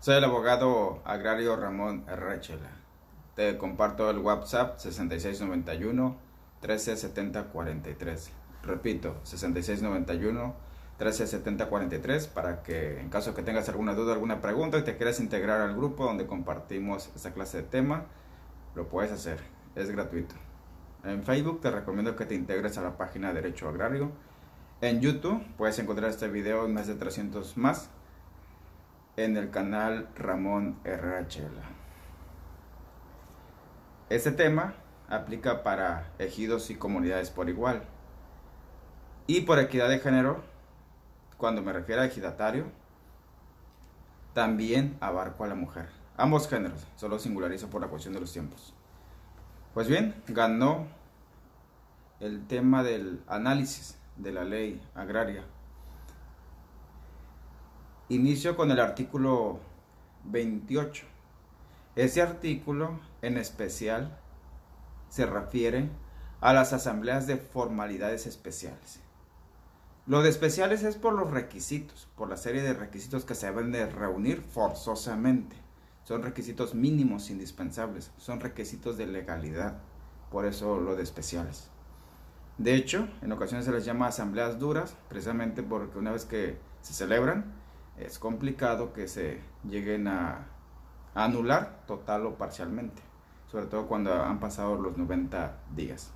Soy el abogado agrario Ramón Herrachela. Te comparto el WhatsApp 6691 137043. Repito, 6691 137043 para que en caso que tengas alguna duda, alguna pregunta y te quieras integrar al grupo donde compartimos esta clase de tema, lo puedes hacer. Es gratuito. En Facebook te recomiendo que te integres a la página Derecho Agrario. En YouTube puedes encontrar este video y más de 300 más en el canal Ramón Herrachela. Este tema aplica para ejidos y comunidades por igual. Y por equidad de género, cuando me refiero a ejidatario, también abarco a la mujer. Ambos géneros, solo singularizo por la cuestión de los tiempos. Pues bien, ganó el tema del análisis de la ley agraria. Inicio con el artículo 28. Ese artículo en especial se refiere a las asambleas de formalidades especiales. Lo de especiales es por los requisitos, por la serie de requisitos que se deben de reunir forzosamente. Son requisitos mínimos indispensables, son requisitos de legalidad, por eso lo de especiales. De hecho, en ocasiones se les llama asambleas duras, precisamente porque una vez que se celebran, es complicado que se lleguen a anular total o parcialmente, sobre todo cuando han pasado los 90 días.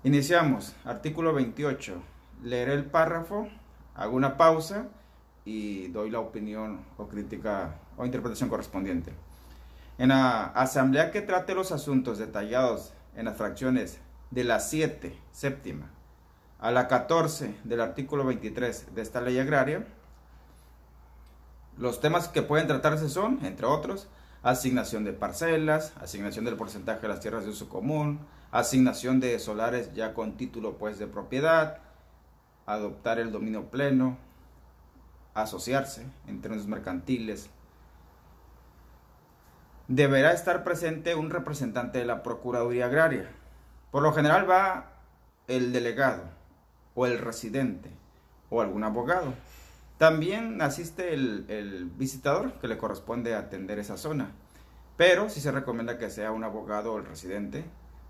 Iniciamos, artículo 28. Leeré el párrafo, hago una pausa y doy la opinión o crítica o interpretación correspondiente. En la asamblea que trate los asuntos detallados en las fracciones de la 7, séptima, a la 14 del artículo 23 de esta ley agraria, los temas que pueden tratarse son, entre otros, asignación de parcelas, asignación del porcentaje de las tierras de uso común, asignación de solares ya con título pues de propiedad, adoptar el dominio pleno, asociarse en términos mercantiles. Deberá estar presente un representante de la Procuraduría Agraria. Por lo general va el delegado o el residente o algún abogado. También asiste el visitador que le corresponde atender esa zona, pero sí se recomienda que sea un abogado o el residente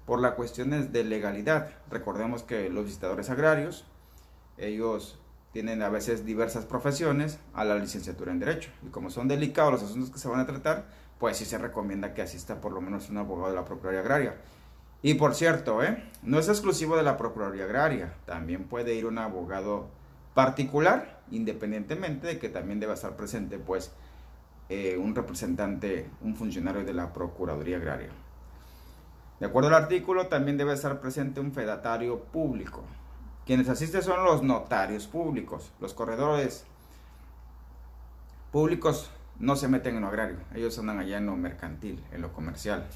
por las cuestiones de legalidad. Recordemos que los visitadores agrarios, ellos tienen a veces diversas profesiones a la licenciatura en Derecho, y como son delicados los asuntos que se van a tratar, pues sí se recomienda que asista por lo menos un abogado de la Procuraduría Agraria. Y por cierto, no es exclusivo de la Procuraduría Agraria, también puede ir un abogado particular, independientemente de que también deba estar presente pues un representante, un funcionario de la Procuraduría Agraria. De acuerdo al artículo, también debe estar presente un fedatario público. Quienes asisten son los notarios públicos. Los corredores públicos no se meten en lo agrario, ellos andan allá en lo mercantil, en lo comercial.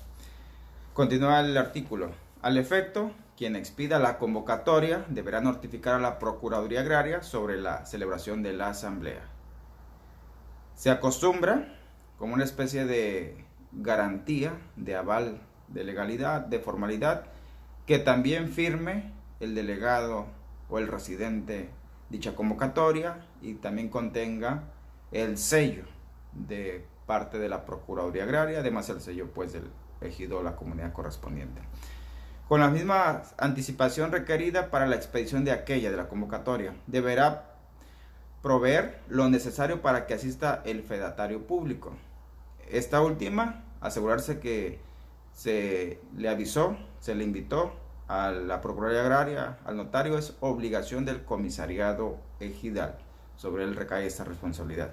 Continúa el artículo. Al efecto, quien expida la convocatoria deberá notificar a la Procuraduría Agraria sobre la celebración de la asamblea. Se acostumbra, como una especie de garantía, de aval, de legalidad, de formalidad, que también firme el delegado o el residente dicha convocatoria y también contenga el sello de parte de la Procuraduría Agraria, además el sello pues del ejido o la comunidad correspondiente, con la misma anticipación requerida para la expedición de aquella de la convocatoria. Deberá proveer lo necesario para que asista el fedatario público. Esta última, asegurarse que se le avisó, se le invitó a la Procuraduría Agraria, al notario, es obligación del comisariado ejidal. Sobre él recae esta responsabilidad.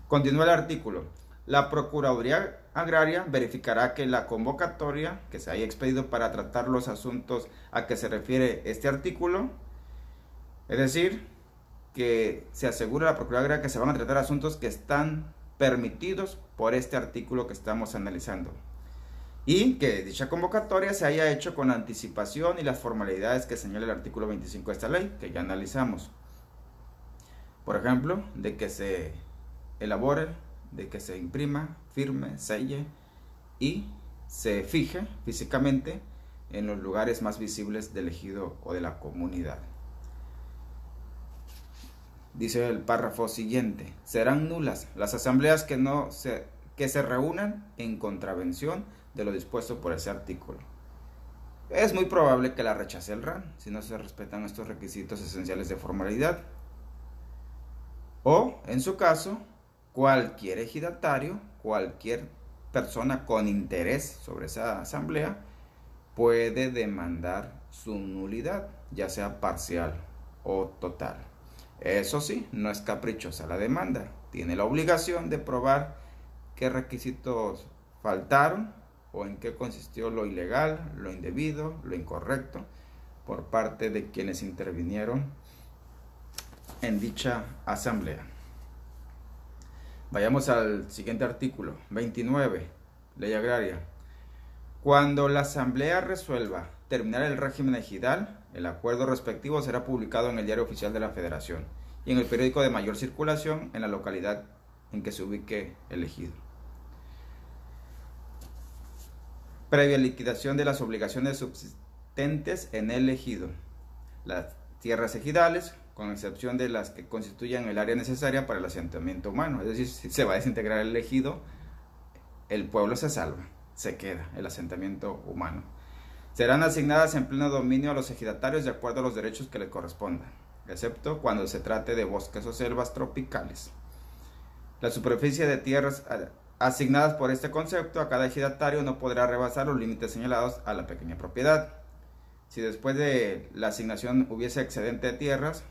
Continúa el artículo. La Procuraduría Agraria verificará que la convocatoria que se haya expedido para tratar los asuntos a que se refiere este artículo, es decir, que se asegure a la Procuraduría Agraria que se van a tratar asuntos que están permitidos por este artículo que estamos analizando, y que dicha convocatoria se haya hecho con anticipación y las formalidades que señala el artículo 25 de esta ley, que ya analizamos. Por ejemplo, de que se elabore, de que se imprima, firme, selle y se fije físicamente en los lugares más visibles del ejido o de la comunidad. Dice el párrafo siguiente: serán nulas las asambleas que se reúnan en contravención de lo dispuesto por ese artículo. Es muy probable que la rechace el RAN si no se respetan estos requisitos esenciales de formalidad. O, en su caso, cualquier ejidatario, cualquier persona con interés sobre esa asamblea puede demandar su nulidad, ya sea parcial o total. Eso sí, no es caprichosa la demanda, tiene la obligación de probar qué requisitos faltaron o en qué consistió lo ilegal, lo indebido, lo incorrecto por parte de quienes intervinieron en dicha asamblea. Vayamos al siguiente artículo, 29, Ley Agraria. Cuando la asamblea resuelva terminar el régimen ejidal, el acuerdo respectivo será publicado en el Diario Oficial de la Federación y en el periódico de mayor circulación en la localidad en que se ubique el ejido. Previa liquidación de las obligaciones subsistentes en el ejido. Las tierras ejidales, con excepción de las que constituyan el área necesaria para el asentamiento humano. Es decir, si se va a desintegrar el ejido, el pueblo se salva, se queda el asentamiento humano. Serán asignadas en pleno dominio a los ejidatarios de acuerdo a los derechos que les correspondan, excepto cuando se trate de bosques o selvas tropicales. La superficie de tierras asignadas por este concepto a cada ejidatario no podrá rebasar los límites señalados a la pequeña propiedad. Si después de la asignación hubiese excedente de tierras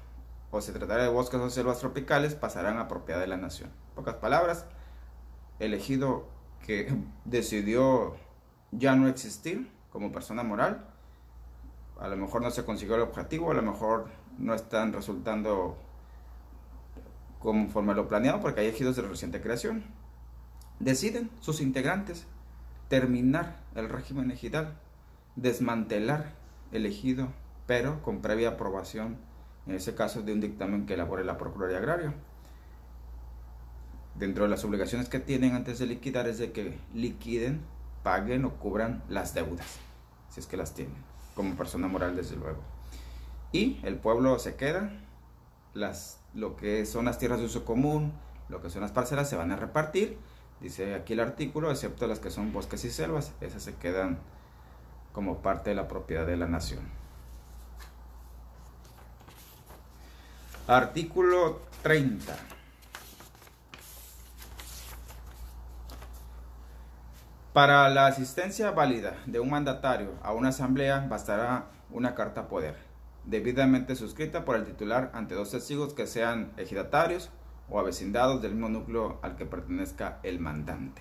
o se tratara de bosques o selvas tropicales, pasarán a propiedad de la nación. En pocas palabras, el ejido que decidió ya no existir como persona moral, a lo mejor no se consiguió el objetivo, a lo mejor no están resultando conforme a lo planeado porque hay ejidos de reciente creación. Deciden sus integrantes terminar el régimen ejidal, desmantelar el ejido, pero con previa aprobación, en ese caso, de un dictamen que elabore la Procuraduría Agraria. Dentro de las obligaciones que tienen antes de liquidar es de que liquiden, paguen o cubran las deudas, si es que las tienen, como persona moral desde luego. Y el pueblo se queda, lo que son las tierras de uso común, lo que son las parcelas se van a repartir, dice aquí el artículo, excepto las que son bosques y selvas, esas se quedan como parte de la propiedad de la nación. Artículo 30. Para la asistencia válida de un mandatario a una asamblea bastará una carta poder, debidamente suscrita por el titular ante dos testigos que sean ejidatarios o avecindados del mismo núcleo al que pertenezca el mandante.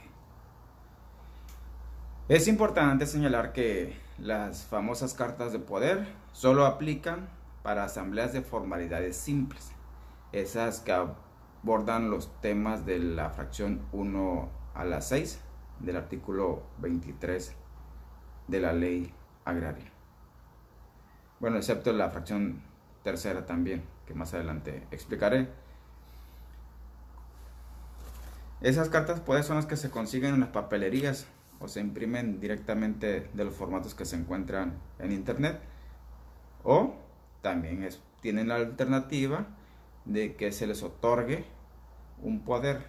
Es importante señalar que las famosas cartas de poder solo aplican para asambleas de formalidades simples, esas que abordan los temas de la fracción 1 a la 6 del artículo 23 de la Ley Agraria. Bueno, excepto la fracción tercera también, que más adelante explicaré. Esas cartas poder son las que se consiguen en las papelerías o se imprimen directamente de los formatos que se encuentran en internet, o también tienen la alternativa de que se les otorgue un poder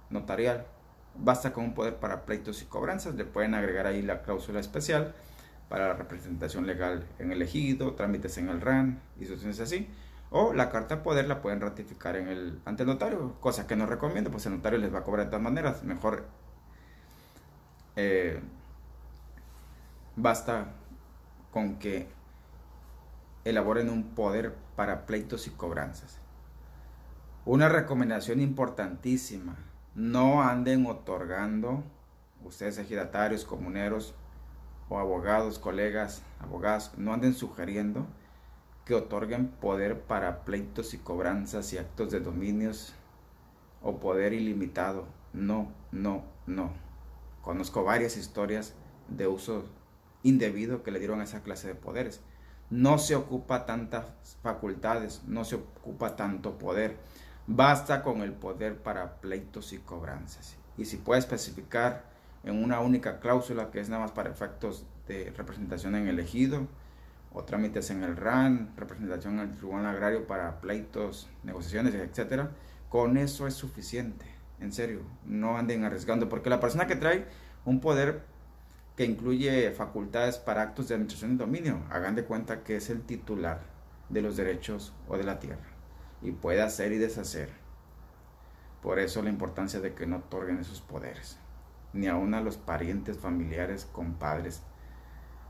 notarial. Basta con un poder para pleitos y cobranzas, le pueden agregar ahí la cláusula especial para la representación legal en el ejido, trámites en el RAN y situaciones así. O la carta de poder la pueden ratificar ante el notario, cosa que no recomiendo, pues el notario les va a cobrar de todas maneras. Mejor basta con que elaboren un poder para pleitos y cobranzas. Una recomendación importantísima: no anden otorgando, ustedes ejidatarios, comuneros o abogados, colegas, abogadas, no anden sugiriendo que otorguen poder para pleitos y cobranzas y actos de dominios o poder ilimitado. No, no, no. Conozco varias historias de uso indebido que le dieron a esa clase de poderes. No se ocupa tantas facultades, no se ocupa tanto poder. Basta con el poder para pleitos y cobranzas. Y si puede especificar en una única cláusula que es nada más para efectos de representación en el ejido o trámites en el RAN, representación en el Tribunal Agrario para pleitos, negociaciones, etcétera, con eso es suficiente. En serio, no anden arriesgando, porque la persona que trae un poder que incluye facultades para actos de administración y dominio, hagan de cuenta que es el titular de los derechos o de la tierra y puede hacer y deshacer. Por eso la importancia de que no otorguen esos poderes, ni aun a los parientes, familiares, compadres.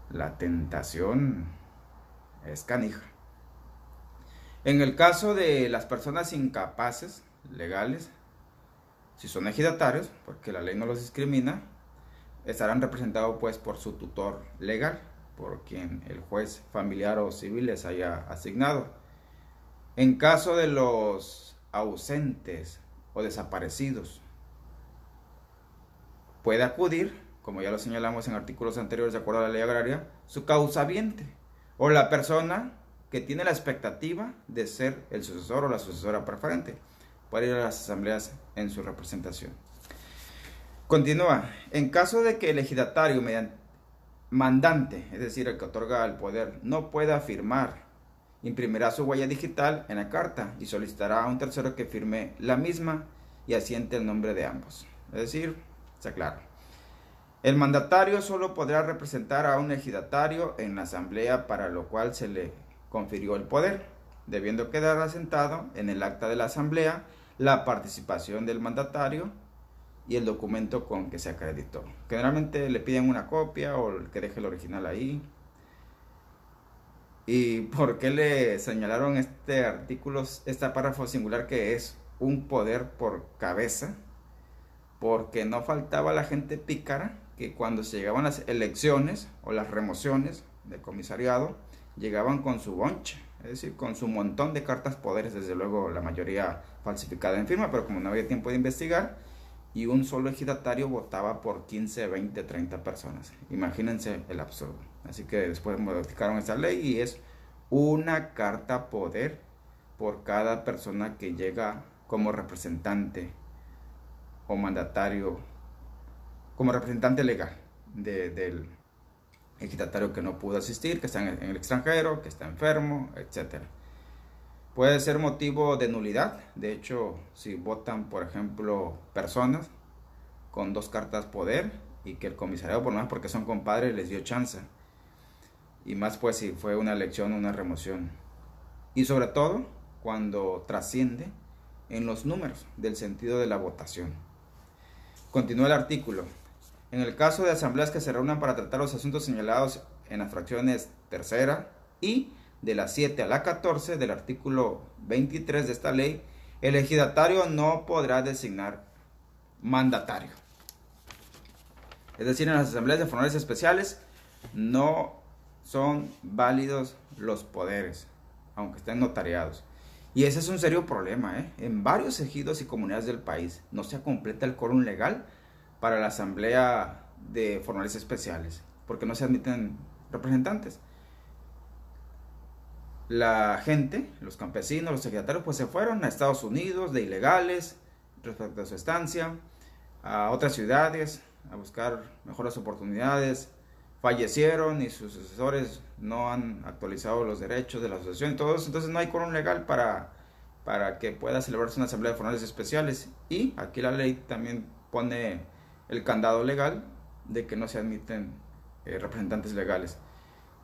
La tentación es canija. En el caso de las personas incapaces, legales, si son ejidatarios, porque la ley no los discrimina, estarán representados pues por su tutor legal, por quien el juez familiar o civil les haya asignado. En caso de los ausentes o desaparecidos, puede acudir, como ya lo señalamos en artículos anteriores de acuerdo a la ley agraria, su causaviente o la persona que tiene la expectativa de ser el sucesor o la sucesora preferente, puede ir a las asambleas en su representación. Continúa, en caso de que el ejidatario mandante, es decir, el que otorga el poder, no pueda firmar, imprimirá su huella digital en la carta y solicitará a un tercero que firme la misma y asiente el nombre de ambos. Es decir, está claro. El mandatario solo podrá representar a un ejidatario en la asamblea para lo cual se le confirió el poder, debiendo quedar asentado en el acta de la asamblea la participación del mandatario y el documento con que se acreditó. Generalmente le piden una copia o que deje el original ahí. ¿Y por qué le señalaron este artículo, este párrafo singular, que es un poder por cabeza? Porque no faltaba la gente pícara que cuando se llegaban las elecciones o las remociones de comisariado, llegaban con su bonche, es decir, con su montón de cartas poderes, desde luego la mayoría falsificada en firma, pero como no había tiempo de investigar, y un solo ejidatario votaba por 15, 20, 30 personas. Imagínense el absurdo. Así que después modificaron esta ley y es una carta poder por cada persona que llega como representante o mandatario, como representante legal del ejidatario que no pudo asistir, que está en el extranjero, que está enfermo, etc. Puede ser motivo de nulidad. De hecho, si votan, por ejemplo, personas con 2 cartas poder y que el comisariado, por lo menos porque son compadres, les dio chance. Y más pues si fue una elección o una remoción. Y sobre todo cuando trasciende en los números del sentido de la votación. Continúa el artículo. En el caso de asambleas que se reúnan para tratar los asuntos señalados en las fracciones tercera y de la 7 a la 14 del artículo 23 de esta ley, el ejidatario no podrá designar mandatario. Es decir, en las asambleas de formalidades especiales no son válidos los poderes, aunque estén notariados. Y ese es un serio problema, ¿eh? En varios ejidos y comunidades del país no se completa el quórum legal para la asamblea de formalidades especiales, porque no se admiten representantes. La gente, los campesinos, los ejidatarios, pues se fueron a Estados Unidos de ilegales respecto a su estancia, a otras ciudades, a buscar mejores oportunidades, fallecieron y sus sucesores no han actualizado los derechos de la asociación y todo eso, entonces no hay quórum legal para que pueda celebrarse una asamblea de formalidades especiales. Y aquí la ley también pone el candado legal de que no se admiten representantes legales.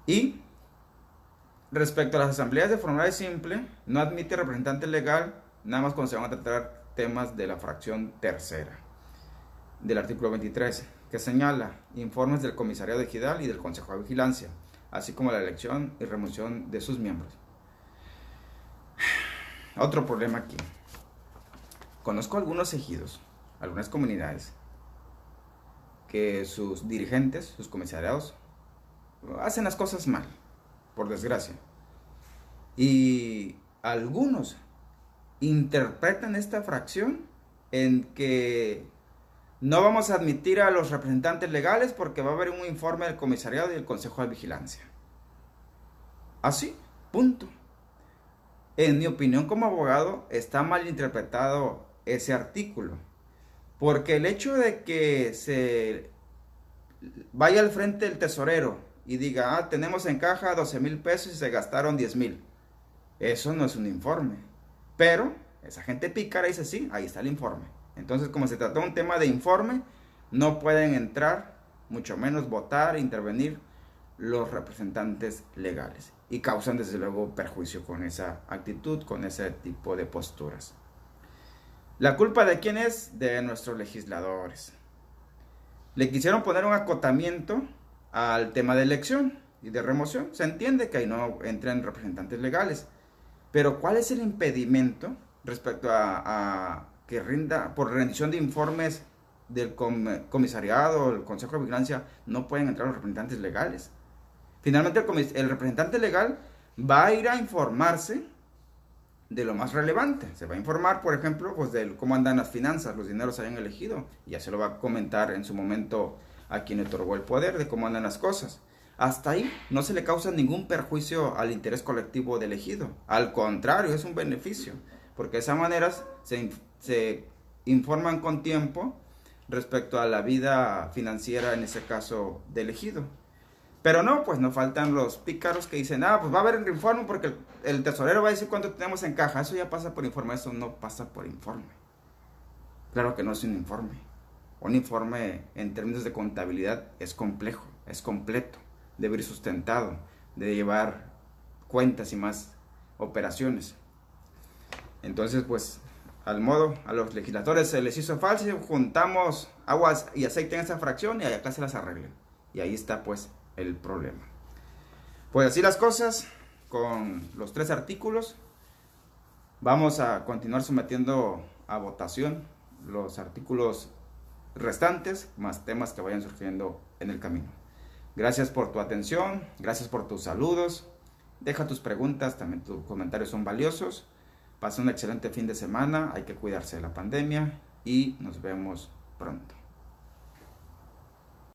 Y respecto a las asambleas de formalidad simple, no admite representante legal nada más cuando se van a tratar temas de la fracción tercera del artículo 23, que señala informes del comisariado ejidal y del consejo de vigilancia, así como la elección y remoción de sus miembros. Otro problema aquí. Conozco algunos ejidos, algunas comunidades, que sus dirigentes, sus comisariados, hacen las cosas mal, por desgracia. Y algunos interpretan esta fracción en que no vamos a admitir a los representantes legales porque va a haber un informe del comisariado y del consejo de vigilancia. Así, punto. En mi opinión como abogado está mal interpretado ese artículo, porque el hecho de que se vaya al frente el tesorero y diga, tenemos en caja 12,000 pesos y se gastaron 10,000. Eso no es un informe. Pero esa gente pícara dice, sí, ahí está el informe. Entonces, como se trató de un tema de informe, no pueden entrar, mucho menos votar, intervenir los representantes legales. Y causan desde luego perjuicio con esa actitud, con ese tipo de posturas. ¿La culpa de quién es? De nuestros legisladores. Le quisieron poner un acotamiento al tema de elección y de remoción. Se entiende que ahí no entran representantes legales. Pero ¿cuál es el impedimento respecto a que rinda por rendición de informes del comisariado o el Consejo de Vigilancia no pueden entrar los representantes legales? Finalmente el representante legal va a ir a informarse de lo más relevante. Se va a informar, por ejemplo, pues de cómo andan las finanzas, los dineros hayan elegido. Y ya se lo va a comentar en su momento a quien otorgó el poder de cómo andan las cosas. Hasta ahí no se le causa ningún perjuicio al interés colectivo del elegido. Al contrario, es un beneficio. Porque de esa manera se informan con tiempo respecto a la vida financiera, en ese caso, del elegido. Pero no, pues no faltan los pícaros que dicen, pues va a haber el informe porque el tesorero va a decir cuánto tenemos en caja. Eso ya pasa por informe, eso no pasa por informe. Claro que no es un informe. Un informe en términos de contabilidad es complejo, es completo, debe ir sustentado, debe llevar cuentas y más operaciones. Entonces, pues, al modo, a los legisladores se les hizo fácil, juntamos aguas y aceite en esa fracción y acá se las arreglen. Y ahí está, pues, el problema. Pues así las cosas con los 3 artículos. Vamos a continuar sometiendo a votación los artículos restantes, más temas que vayan surgiendo en el camino. Gracias por tu atención, gracias por tus saludos. Deja tus preguntas, también tus comentarios son valiosos. Pasa un excelente fin de semana, hay que cuidarse de la pandemia y nos vemos pronto.